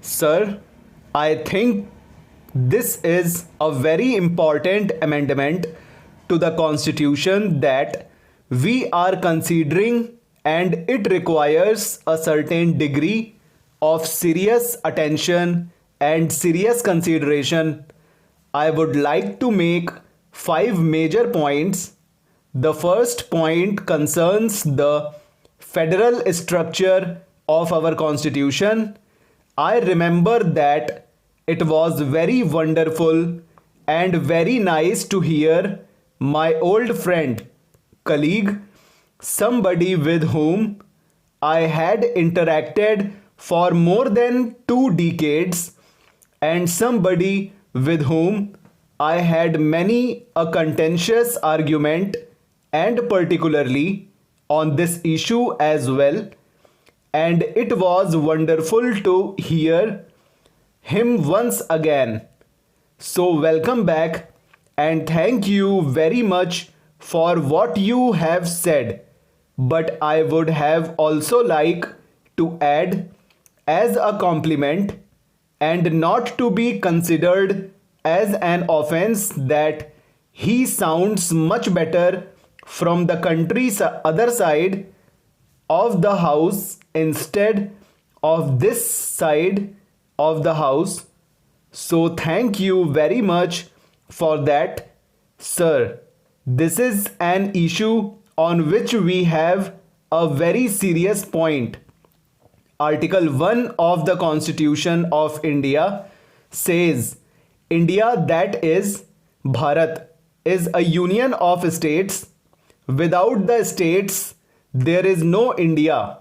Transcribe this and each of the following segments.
Sir, I think this is a very important amendment to the Constitution that we are considering, and it requires a certain degree of serious attention and serious consideration. I would like to make five major points. The first point concerns the federal structure of our constitution. I remember that it was very wonderful and very nice to hear my old friend, colleague, somebody with whom I had interacted for more than 2 decades, and somebody with whom I had many a contentious argument, and particularly on this issue as well. And it was wonderful to hear him once again. So, welcome back, and thank you very much for what you have said. But I would have also like to add as a compliment, and not to be considered as an offense, that he sounds much better from the country's other side of the house instead of this side of the house. So, thank you very much for that, sir. This is an issue on which we have a very serious point. Article 1 of the Constitution of India says India, that is Bharat, is a union of states. Without the states, there is no India.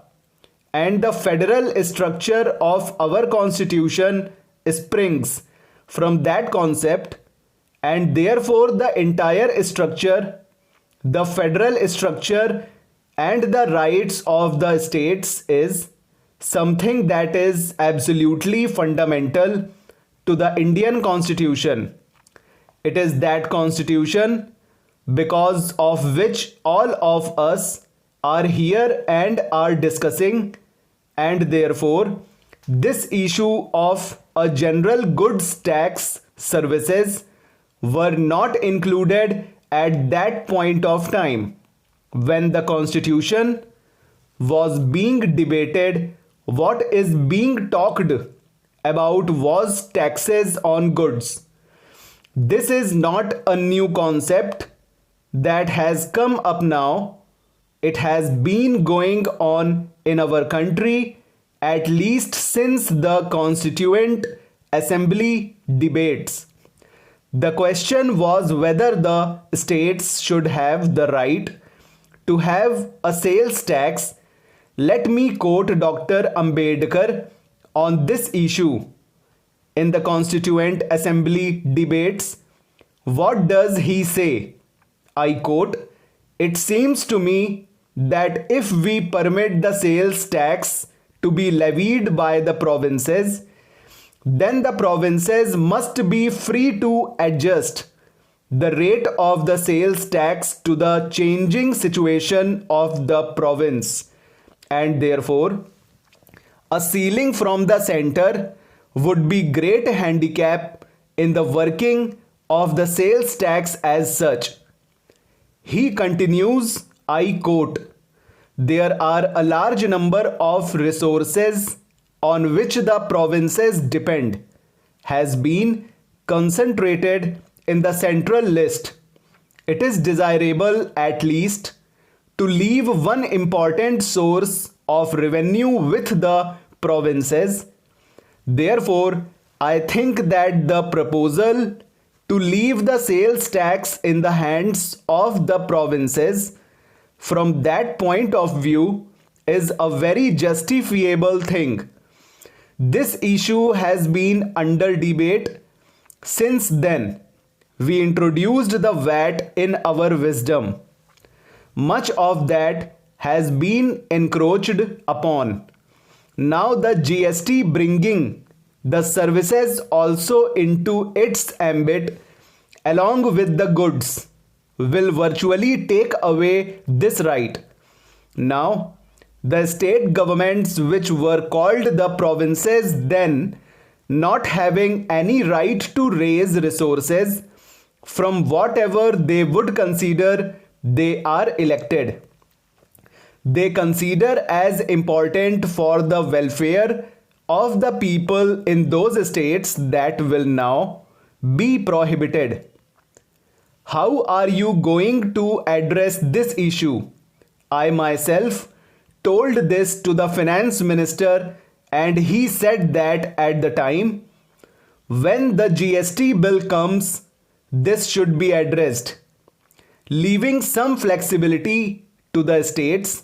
And the federal structure of our constitution springs from that concept, and therefore the entire structure, the federal structure, and the rights of the states is something that is absolutely fundamental to the Indian constitution. It is that constitution because of which all of us are here and are discussing, and therefore this issue of a general goods tax services were not included at that point of time when the constitution was being debated. What is being talked about was taxes on goods. This is not a new concept that has come up now. It has been going on in our country at least since the Constituent Assembly debates. The question was whether the states should have the right to have a sales tax. Let me quote Dr. Ambedkar on this issue. In the Constituent Assembly debates, what does he say? I quote, "It seems to me that if we permit the sales tax to be levied by the provinces, then the provinces must be free to adjust the rate of the sales tax to the changing situation of the province, and therefore a ceiling from the center would be great handicap in the working of the sales tax as such." He continues, I quote, "There are a large number of resources on which the provinces depend, has been concentrated in the central list. It is desirable at least to leave one important source of revenue with the provinces. Therefore, I think that the proposal to leave the sales tax in the hands of the provinces from that point of view is a very justifiable thing. This issue has been under debate since then. We introduced the VAT in our wisdom. Much of that has been encroached upon. Now the GST bringing the services also into its ambit along with the goods will virtually take away this right. Now, the state governments, which were called the provinces then, not having any right to raise resources from whatever they would consider they are elected. They consider as important for the welfare of the people in those states that will now be prohibited. How are you going to address this issue? I myself told this to the finance minister and he said that at the time when the GST bill comes, this should be addressed. Leaving some flexibility to the states,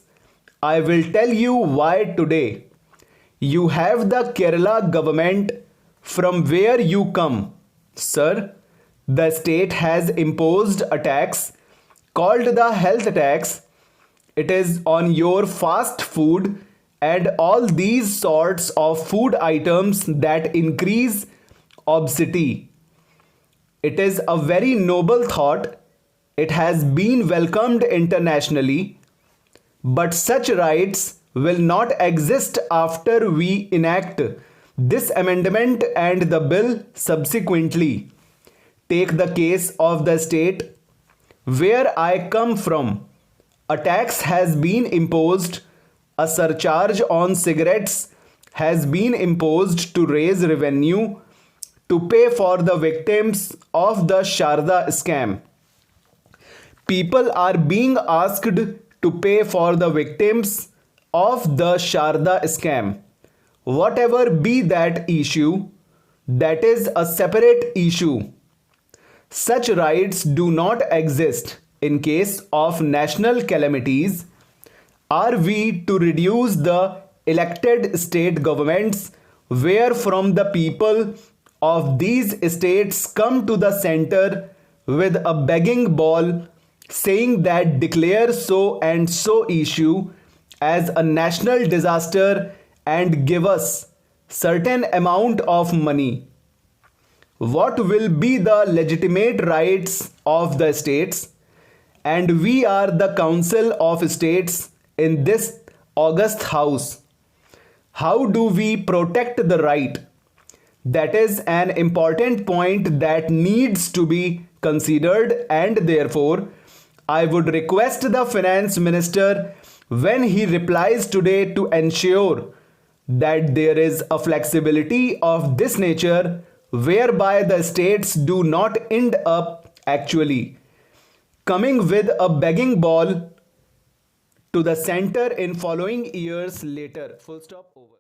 I will tell you why today. You have the Kerala government from where you come. Sir, the state has imposed a tax called the health tax. It is on your fast food and all these sorts of food items that increase obesity. It is a very noble thought. It has been welcomed internationally. But such rights will not exist after we enact this amendment and the bill subsequently. Take the case of the state where I come from. A tax has been imposed, a surcharge on cigarettes has been imposed to raise revenue to pay for the victims of the Sharda scam. People are being asked to pay for the victims of the Sharda scam. Whatever be that issue, that is a separate issue. Such rights do not exist in case of national calamities. Are we to reduce the elected state governments where from the people of these states come to the center with a begging bowl saying that declare so and so issue as a national disaster and give us certain amount of money? What will be the legitimate rights of the states? And we are the Council of States in this august house. How do we protect the right? That is an important point that needs to be considered, and therefore I would request the finance minister when he replies today to ensure that there is a flexibility of this nature whereby the states do not end up actually coming with a begging bowl to the center in following years later. Full stop, over.